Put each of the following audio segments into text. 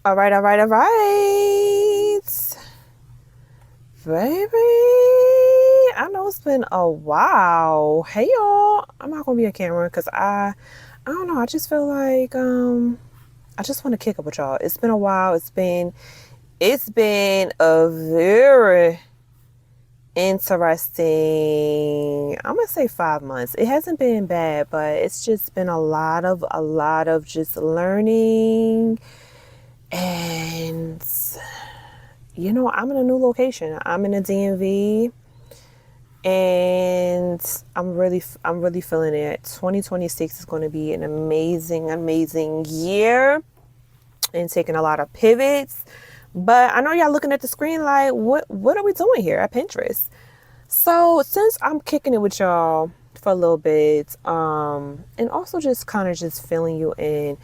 All right, all right, all right. Baby, I know it's been a while. Hey y'all. I'm not gonna be on camera because I don't know, I just feel like I just want to kick up with y'all. It's been a while. It's been a very interesting, I'm gonna say 5 months. It hasn't been bad, but it's just been a lot of just learning. And I'm in a new location. I'm in a DMV, and I'm really feeling it. 2026 is going to be an amazing year, and taking a lot of pivots. But I know y'all looking at the screen like, what are we doing here at Pinterest? So since I'm kicking it with y'all for a little bit, and also just kind of just filling you in,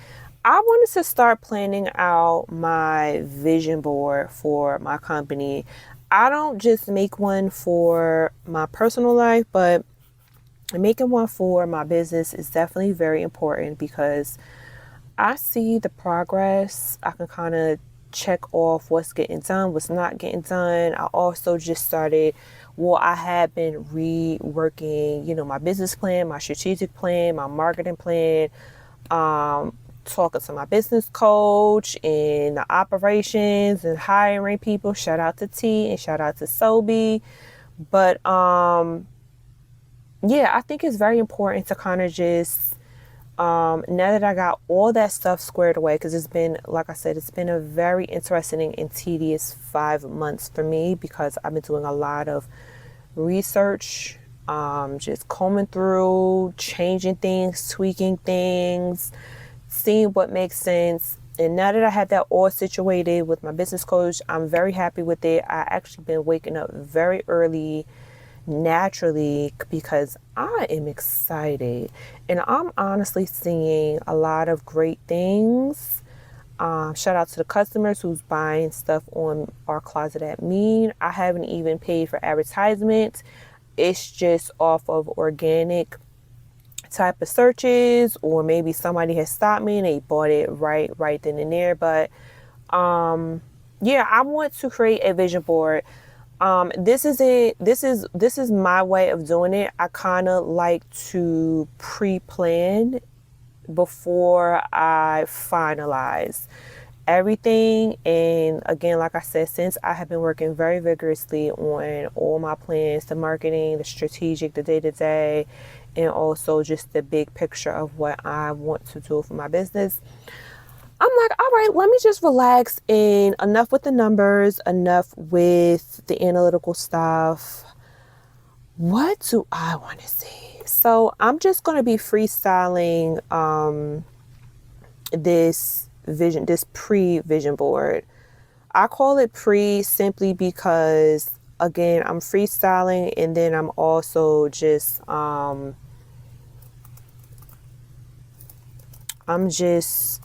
I wanted to start planning out my vision board for my company. I don't just make one for my personal life, but making one for my business is definitely very important because I see the progress. I can kind of check off what's getting done, what's not getting done. I also just started, I had been reworking, my business plan, my strategic plan, my marketing plan, talking to my business coach and the operations and hiring people. Shout out to T and shout out to Sobe. But yeah, I think it's very important to kind of just now that I got all that stuff squared away, because it's been, like I said, it's been a very interesting and tedious 5 months for me because I've been doing a lot of research, just combing through, changing things, tweaking things, seeing what makes sense. And now that I have that all situated with my business coach, I'm very happy with it. I actually been waking up very early naturally because I am excited and I'm honestly seeing a lot of great things. Shout out to the customers who's buying stuff on our closet at MIIEN. I haven't even paid for advertisement. It's just off of organic type of searches, or maybe somebody has stopped me and they bought it right then and there. But yeah, I want to create a vision board. This is it. This is my way of doing it. I kind of like to pre-plan before I finalize everything. And again, like I said, since I have been working very vigorously on all my plans, the marketing, the strategic, the day-to-day, and also just the big picture of what I want to do for my business, I'm like, all right, let me just relax, and enough with the numbers, enough with the analytical stuff. What do I want to see? So I'm just going to be freestyling this pre-vision board. I call it pre simply because, again, I'm freestyling, and then I'm also just I'm just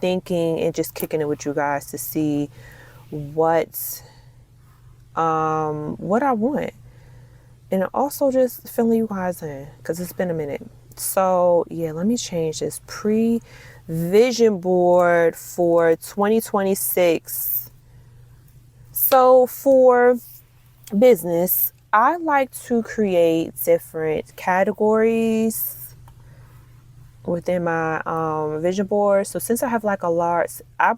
thinking and just kicking it with you guys to see what I want, and also just filling you guys in because it's been a minute. So yeah, let me change this pre-vision board for 2026. So for business, I like to create different categories within my vision board. So since I have like a large, I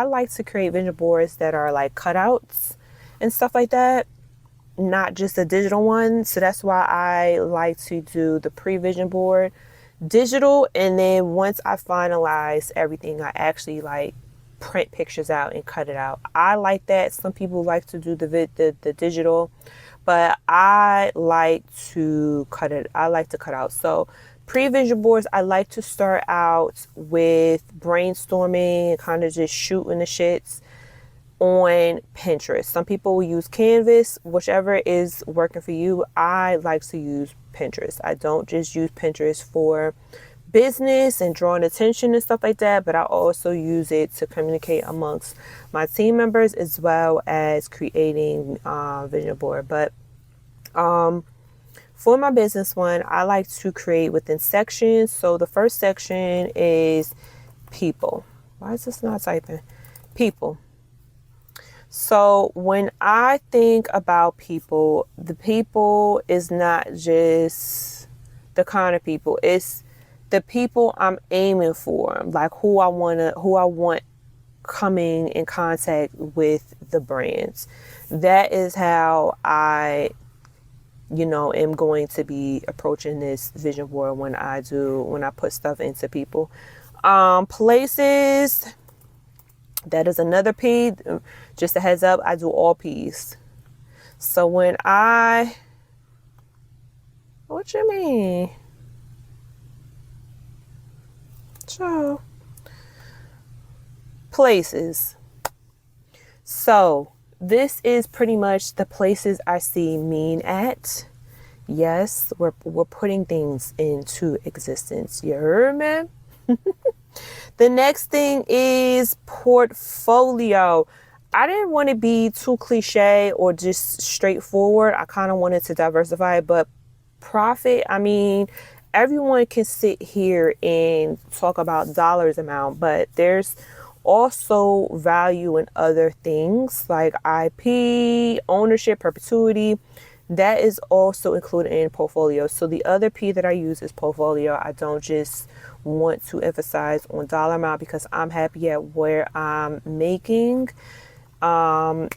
like to create vision boards that are like cutouts and stuff like that, not just a digital one. So that's why I like to do the pre-vision board digital, and then once I finalize everything, I actually like print pictures out and cut it out. I like that. Some people like to do the digital, but I like to cut it. I like to cut out. So pre-vision boards, I like to start out with brainstorming and kind of just shooting the shits on Pinterest. Some people will use Canvas, whichever is working for you. I like to use Pinterest. I don't just use Pinterest for business and drawing attention and stuff like that, but I also use it to communicate amongst my team members as well as creating vision board. But for my business one, I like to create within sections. So the first section is people. Why is this not typing? People. So when I think about people, the people is not just the kind of people. It's the people I'm aiming for, like who I want coming in contact with the brands. That is how I, am going to be approaching this vision board when I put stuff into people. Places, that is another P. Just a heads up, I do all P's. So what you mean? So, places. So this is pretty much the places I see MIIEN at. Yes, we're putting things into existence. You heard me? The next thing is portfolio. I didn't want to be too cliche or just straightforward. I kind of wanted to diversify, but profit, I mean, everyone can sit here and talk about dollars amount, but there's also value in other things like IP, ownership, perpetuity. That is also included in portfolio. So the other P that I use is portfolio. I don't just want to emphasize on dollar amount because I'm happy at where I'm making. And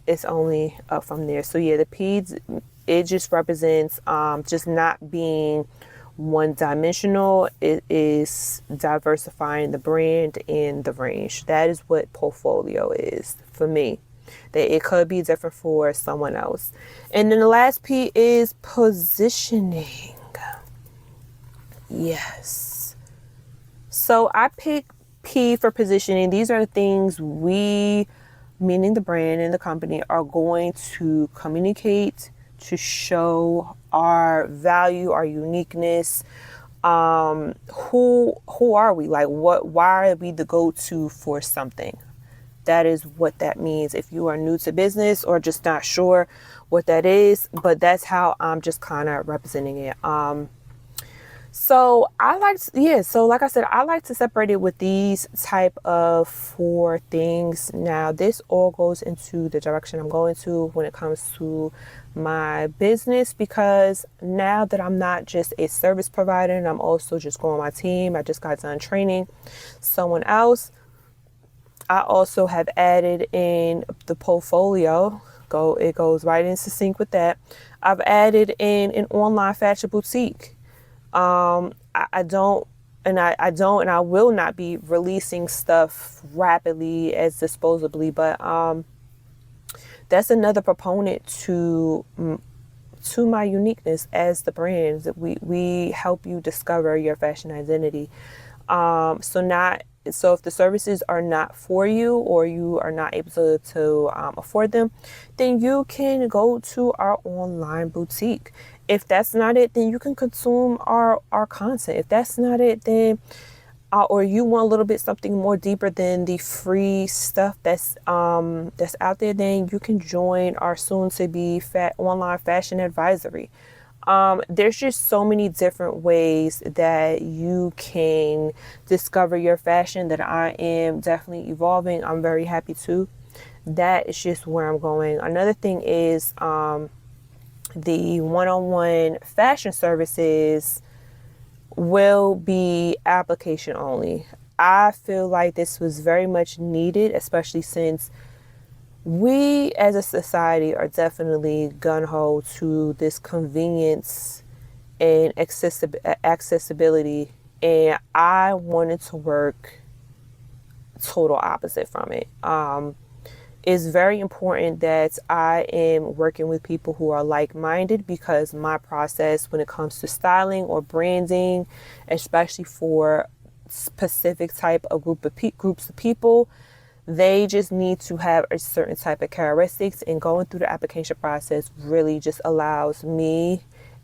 it's only up from there. So yeah, the P, it just represents just not being one dimensional. It is diversifying the brand and the range. That is what portfolio is for me. That it could be different for someone else. And then the last P is positioning. Yes. So I pick P for positioning. These are the things we, meaning the brand and the company, are going to communicate to show our value, our uniqueness. Who are we? Like why are we the go-to for something? That is what that means. If you are new to business or just not sure what that is, but that's how I'm just kind of representing it. So like I said, I like to separate it with these type of 4 things. Now, this all goes into the direction I'm going to when it comes to my business, because now that I'm not just a service provider and I'm also just growing my team, I just got done training someone else. I also have added in the portfolio. It goes right into sync with that. I've added in an online fashion boutique. I don't and I will not be releasing stuff rapidly as disposably, but that's another proponent to my uniqueness as the brand. That we help you discover your fashion identity. So if the services are not for you or you are not able to afford them, then you can go to our online boutique. If that's not it, then you can consume our content. If that's not it, then or you want a little bit something more deeper than the free stuff that's out there, then you can join our soon to be online fashion advisory. There's just so many different ways that you can discover your fashion that I am definitely evolving. I'm very happy too. That is just where I'm going. Another thing is the one-on-one fashion services will be application only. I feel like this was very much needed, especially since we as a society are definitely gung-ho to this convenience and accessibility, and I wanted to work total opposite from it. It's very important that I am working with people who are like-minded, because my process when it comes to styling or branding, especially for specific type of groups of people, they just need to have a certain type of characteristics, and going through the application process really just allows me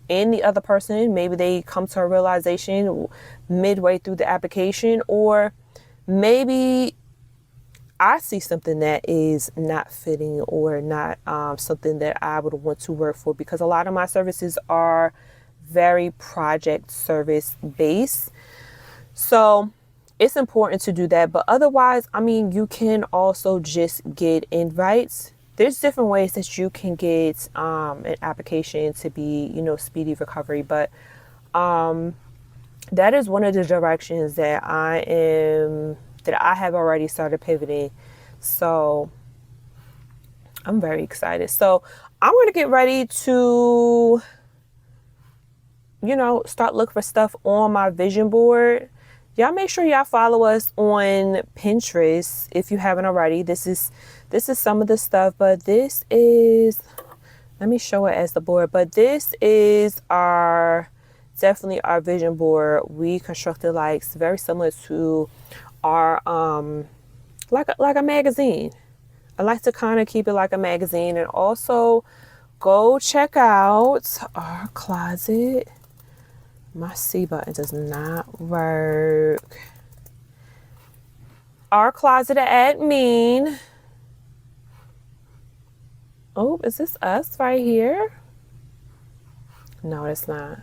and the other person, maybe they come to a realization midway through the application, or maybe I see something that is not fitting or not something that I would want to work for, because a lot of my services are very project service based. So it's important to do that. But otherwise, I mean, you can also just get invites. There's different ways that you can get an application to be, speedy recovery. But that is one of the directions that I have already started pivoting. So I'm very excited. So I'm going to get ready to, start looking for stuff on my vision board. Y'all make sure y'all follow us on Pinterest if you haven't already. This is some of the stuff, but this is, let me show it as the board, but this is definitely our vision board. We constructed like very similar to our, like a magazine. I like to kind of keep it like a magazine. And also go check out our closet. My C button does not work. Our closet at MIIEN. Oh, is this us right here? No, it's not.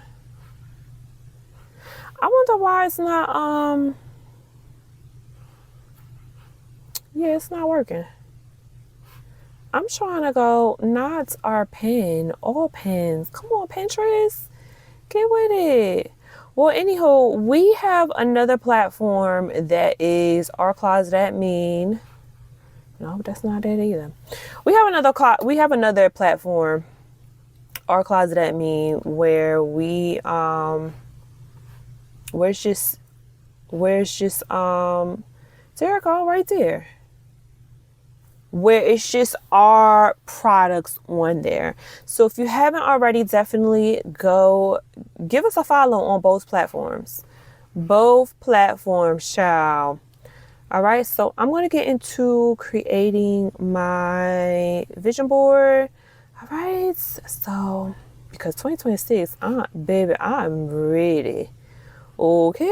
I wonder why it's not, yeah, it's not working. I'm trying to go, not our pen, all pens. Come on, Pinterest. Get with it. Well, anywho, we have another platform that is our closet at MIIEN. No, that's not it either. We have another platform, our closet at MIIEN, where there you go, right there. Where it's just our products on there. So if you haven't already, definitely go give us a follow on both platforms. Both platforms, child. All right, so I'm going to get into creating my vision board. All right, so because 2026, baby, I'm ready. Okay.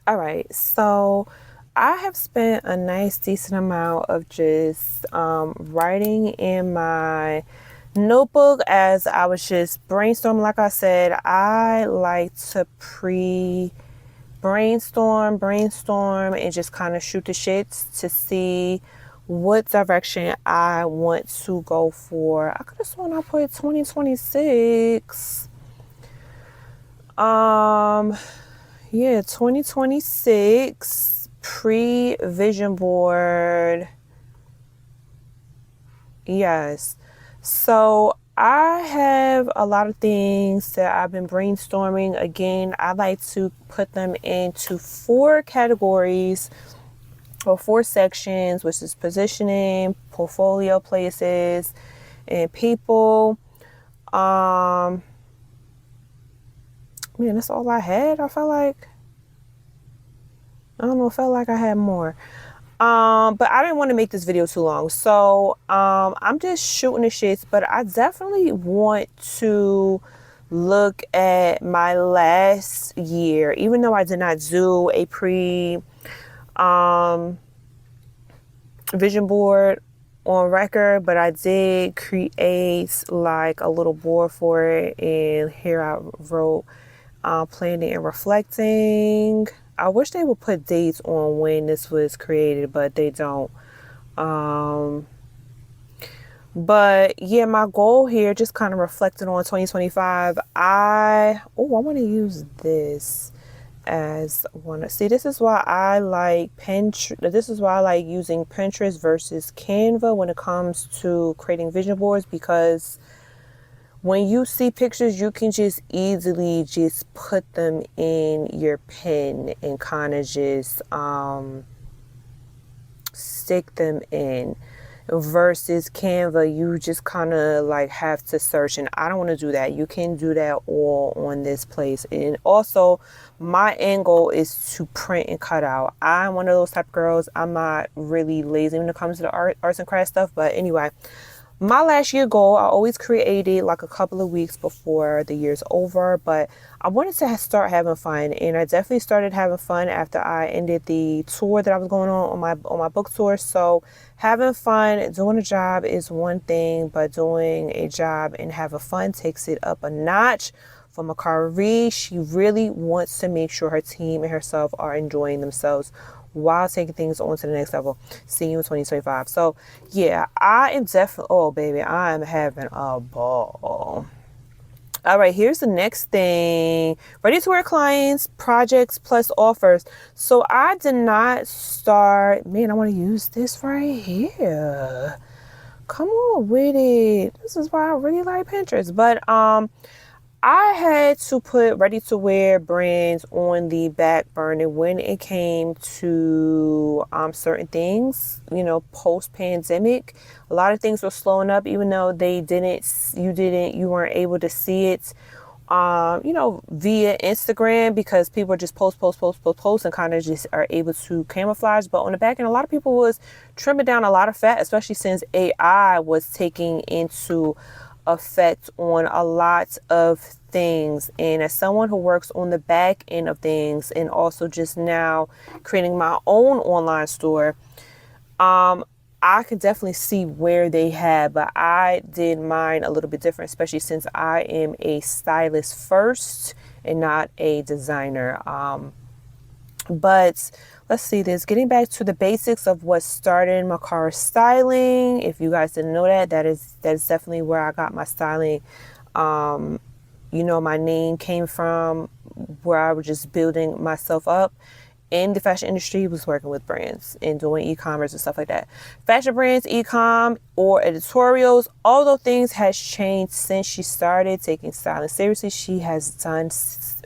All right, so I have spent a nice decent amount of just writing in my notebook as I was just brainstorming. Like I said, I like to brainstorm, and just kind of shoot the shits to see what direction I want to go for. I could have sworn I put 2026. Yeah, 2026 pre-vision board. Yes. So I have a lot of things that I've been brainstorming. Again, I like to put them into 4 categories or 4 sections, which is positioning, portfolio places, and people. Man, that's all I had. I felt like, I don't know, it felt like I had more. But I didn't want to make this video too long. So, I'm just shooting the shits, but I definitely want to look at my last year, even though I did not do a vision board on record, but I did create like a little board for it. And here I wrote, planning and reflecting. I wish they would put dates on when this was created, but they don't. But yeah, my goal here, just kind of reflecting on 2025. I want to use this as one. See, this is why I like Pinterest. This is why I like using Pinterest versus Canva when it comes to creating vision boards, because when you see pictures, you can just easily just put them in your pen and kind of just stick them in, versus Canva, you just kind of like have to search, and I don't want to do that. You can do that all on this place. And also, my end goal is to print and cut out. I'm one of those type of girls. I'm not really lazy when it comes to the arts and crafts stuff, but anyway, my last year goal, I always created like a couple of weeks before the year's over, but I wanted to start having fun, and I definitely started having fun after I ended the tour that I was going on my book tour. So having fun, doing a job is one thing, but doing a job and having fun takes it up a notch. For Mikara Reid, she really wants to make sure her team and herself are enjoying themselves while taking things on to the next level. See you in 2025. So yeah, I am definitely, oh baby, I am having a ball. All right, here's the next thing. Ready to wear clients, projects plus offers. So I did not start, man, I want to use this right here. Come on with it. This is why I really like Pinterest. But I had to put ready to wear brands on the back burner when it came to certain things, post pandemic. A lot of things were slowing up, even though you weren't able to see it, via Instagram, because people just post and kind of just are able to camouflage. But on the back end, a lot of people was trimming down a lot of fat, especially since AI was taking into effect on a lot of things. And as someone who works on the back end of things, and also just now creating my own online store, I could definitely see where they had, but I did mine a little bit different, especially since I am a stylist first and not a designer. But let's see this. Getting back to the basics of what started Mikara styling. If you guys didn't know that is definitely where I got my styling. My name came from where I was just building myself up in the fashion industry, was working with brands and doing e-commerce and stuff like that. Fashion brands, e-com, or editorials, all those things has changed since she started taking styling seriously. She has done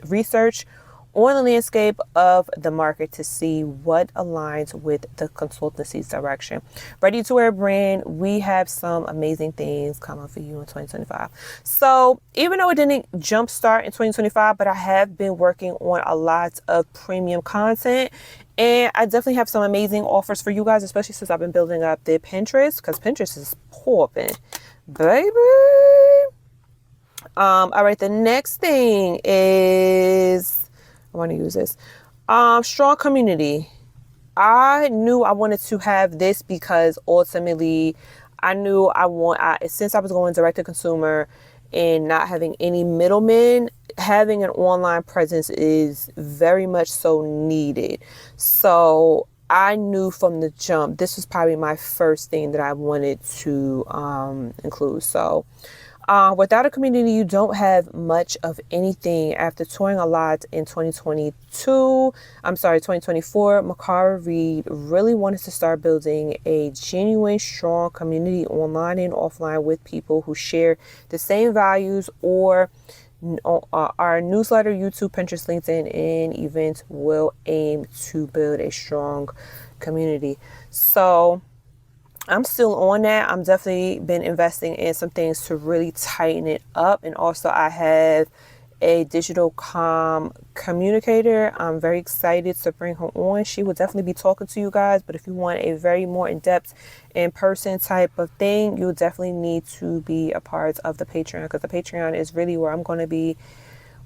research on the landscape of the market to see what aligns with the consultancy's direction. Ready to wear brand, we have some amazing things coming for you in 2025. So even though it didn't jumpstart in 2025, but I have been working on a lot of premium content, and I definitely have some amazing offers for you guys, especially since I've been building up the Pinterest, because Pinterest is popping, baby. All right, the next thing is, I want to use this. Strong community. I knew I wanted to have this because ultimately I knew since I was going direct to consumer and not having any middlemen, having an online presence is very much so needed. So I knew from the jump, this was probably my first thing that I wanted to include. So without a community, you don't have much of anything. After touring a lot in 2024, Mikara Reid really wanted to start building a genuine, strong community online and offline with people who share the same values, or our newsletter, YouTube, Pinterest, LinkedIn, and events will aim to build a strong community. So I'm still on that. I'm definitely been investing in some things to really tighten it up. And also I have a digital communicator. I'm very excited to bring her on. She will definitely be talking to you guys. But if you want a very more in-depth, in-person type of thing, you'll definitely need to be a part of the Patreon, because the Patreon is really where I'm going to be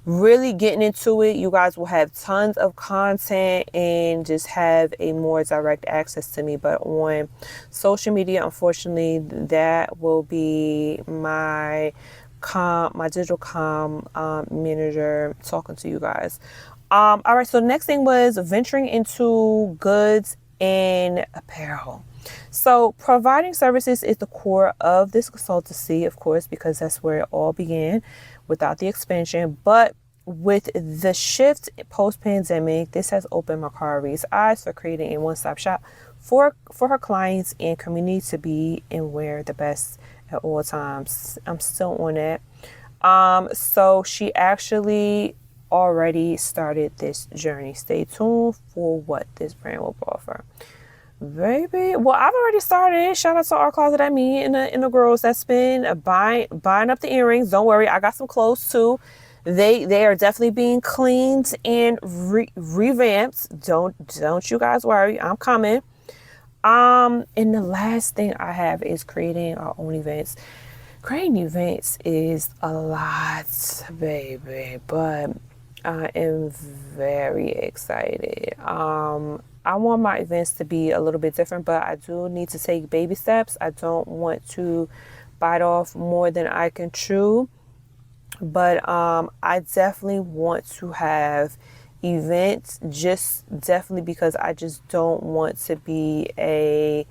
really getting into it. You guys will have tons of content and just have a more direct access to me. But on social media, unfortunately, that will be my digital manager talking to you guys. All right, so the next thing was venturing into goods and apparel. So providing services is the core of this consultancy, of course, because that's where it all began without the expansion. But with the shift post-pandemic, this has opened Mikara Reid's eyes for creating a one-stop shop for her clients and community to be and wear the best at all times. I'm still on that. So she actually already started this journey. Stay tuned for what this brand will offer. Baby, well, I've already started. Shout out to our closet at me and the girls that's been buying up the earrings. Don't worry, I got some clothes too. They are definitely being cleaned and revamped. Don't you guys worry, I'm coming. And the last thing I have is creating our own events. Creating events is a lot, baby, but I am very excited. I want my events to be a little bit different, but I do need to take baby steps. I don't want to bite off more than I can chew, but I definitely want to have events, just definitely because I just don't want to be a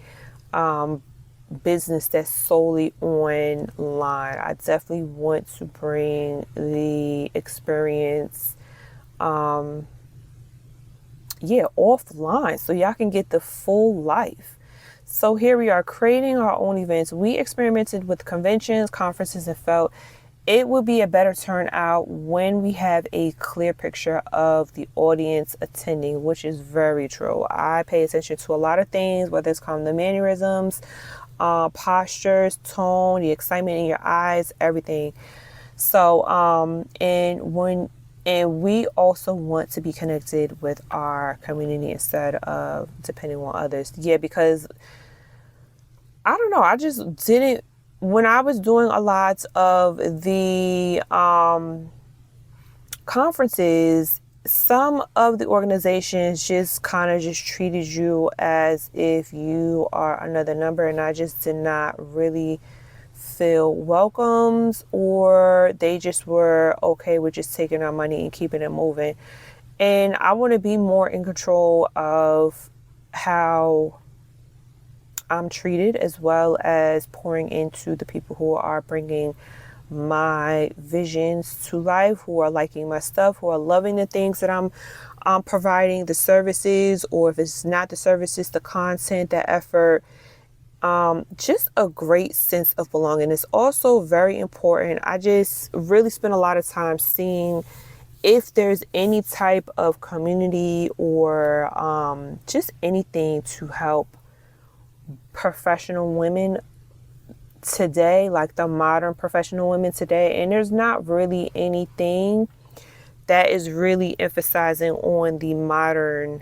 business that's solely online. I definitely want to bring the experience offline so y'all can get the full life. So here we are creating our own events. We experimented with conventions, conferences, and felt it would be a better turnout when we have a clear picture of the audience attending, which is very true. I pay attention to a lot of things, whether it's called the mannerisms, postures, tone, the excitement in your eyes, everything. So, and we also want to be connected with our community instead of depending on others. Yeah, because I don't know, I just didn't, when I was doing a lot of the conferences, some of the organizations just kind of just treated you as if you are another number, and I just did not really feel welcomed, or they just were okay with just taking our money and keeping it moving. And I want to be more in control of how I'm treated, as well as pouring into the people who are bringing my visions to life, who are liking my stuff, who are loving the things that I'm providing, the services, or if it's not the services, the content, the effort. Just a great sense of belonging. It's also very important. I just really spend a lot of time seeing if there's any type of community or just anything to help professional women today, like the modern professional women today. And there's not really anything that is really emphasizing on the modern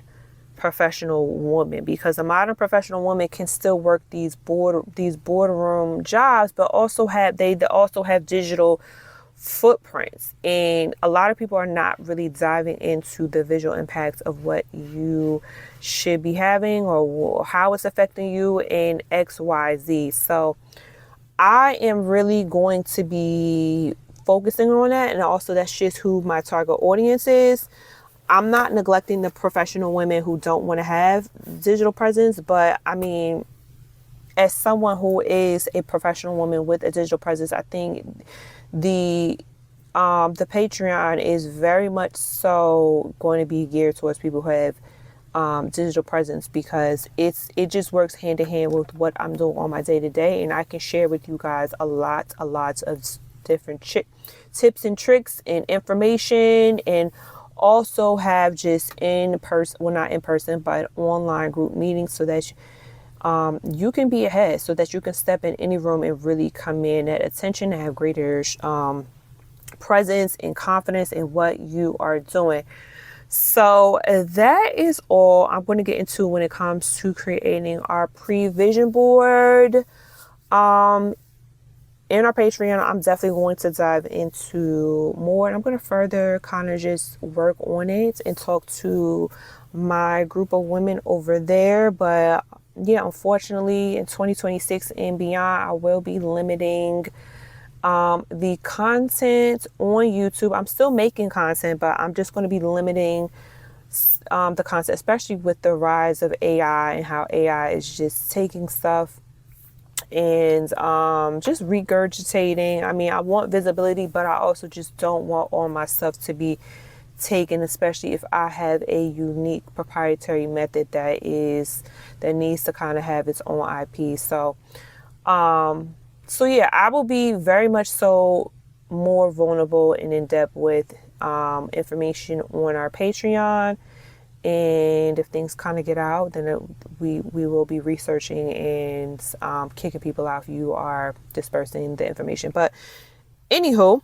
professional woman, because a modern professional woman can still work these boardroom jobs, but also have digital footprints. And a lot of people are not really diving into the visual impacts of what you should be having or how it's affecting you in XYZ. So I am really going to be focusing on that, and also that's just who my target audience is. I'm not neglecting the professional women who don't want to have digital presence, but I mean, as someone who is a professional woman with a digital presence, I think the Patreon is very much so going to be geared towards people who have digital presence, because it just works hand in hand with what I'm doing on my day to day, and I can share with you guys a lot of different tips and tricks and information, and also have just in person, well, not in person, but online group meetings, so that you can be ahead, so that you can step in any room and really command that attention and have greater presence and confidence in what you are doing. So that is all I'm going to get into when it comes to creating our pre-vision board. In our Patreon, I'm definitely going to dive into more, and I'm going to further kind of just work on it and talk to my group of women over there. But yeah, unfortunately, in 2026 and beyond, I will be limiting the content on YouTube. I'm still making content, but I'm just going to be limiting the content, especially with the rise of AI and how AI is just taking stuff and just regurgitating. I mean, I want visibility, but I also just don't want all my stuff to be taken, especially if I have a unique proprietary method that needs to kind of have its own IP. So yeah, I will be very much so more vulnerable and in depth with information on our Patreon. And if things kind of get out, then we will be researching and kicking people out if you are dispersing the information. But anywho,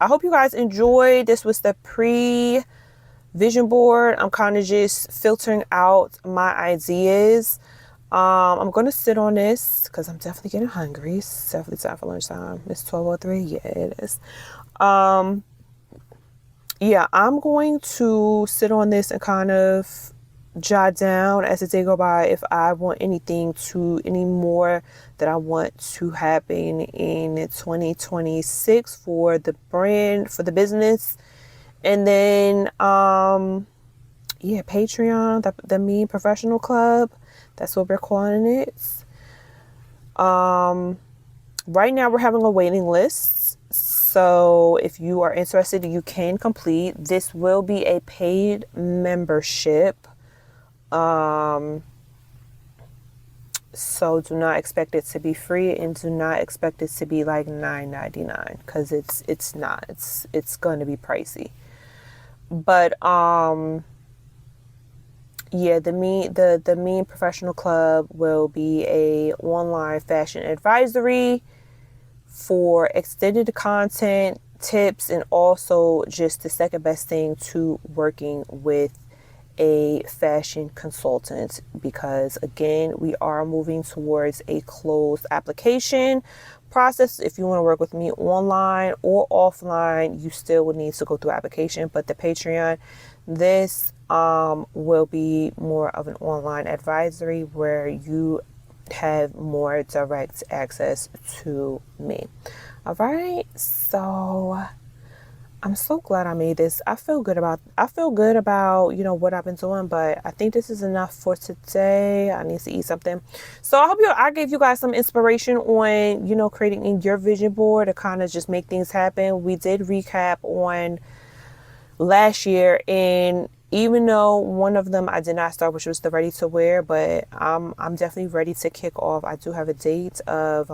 I hope you guys enjoyed. This was the pre-vision board. I'm kind of just filtering out my ideas. I'm going to sit on this because I'm definitely getting hungry. It's definitely time for lunchtime. It's 12:03. Yeah, it is. Yeah, I'm going to sit on this and kind of jot down as the day go by if I want any more that I want to happen in 2026 for the brand, for the business. And then, Patreon, the MIIEN Professional Club. That's what we're calling it. Right now we're having a waiting list. So if you are interested, you can complete. This will be a paid membership. So do not expect it to be free, and do not expect it to be like $9.99 because it's not. It's going to be pricey. But the MIIEN Professional Club will be a online fashion advisory for extended content, tips, and also just the second best thing to working with a fashion consultant, because again, we are moving towards a closed application process. If you want to work with me online or offline, you still would need to go through application. But the Patreon, this will be more of an online advisory where you have more direct access to me. All right, so I'm so glad I made this. I feel good about what I've been doing, but I think this is enough for today. I need to eat something. So I gave you guys some inspiration on, creating your vision board to kind of just make things happen. We did recap on last year, and even though one of them I did not start, which was the ready to wear, but I'm definitely ready to kick off. I do have a date of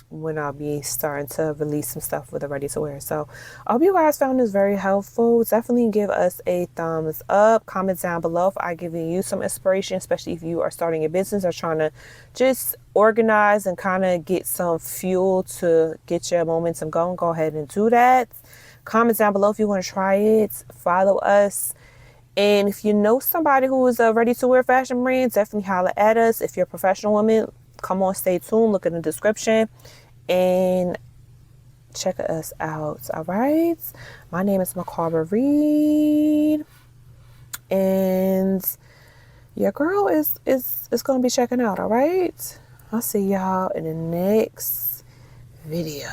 when I'll be starting to release some stuff with the ready to wear. So I hope you guys found this very helpful. Definitely give us a thumbs up. Comment down below if I giving you some inspiration, especially if you are starting a business or trying to just organize and kind of get some fuel to get your momentum going. Go ahead and do that. Comment down below if you want to try it. Follow us. And if you know somebody who is a ready-to-wear fashion brand, definitely holler at us. If you're a professional woman, come on, stay tuned. Look in the description and check us out. All right. My name is Mikara Reid. And your girl is going to be checking out. All right. I'll see y'all in the next video.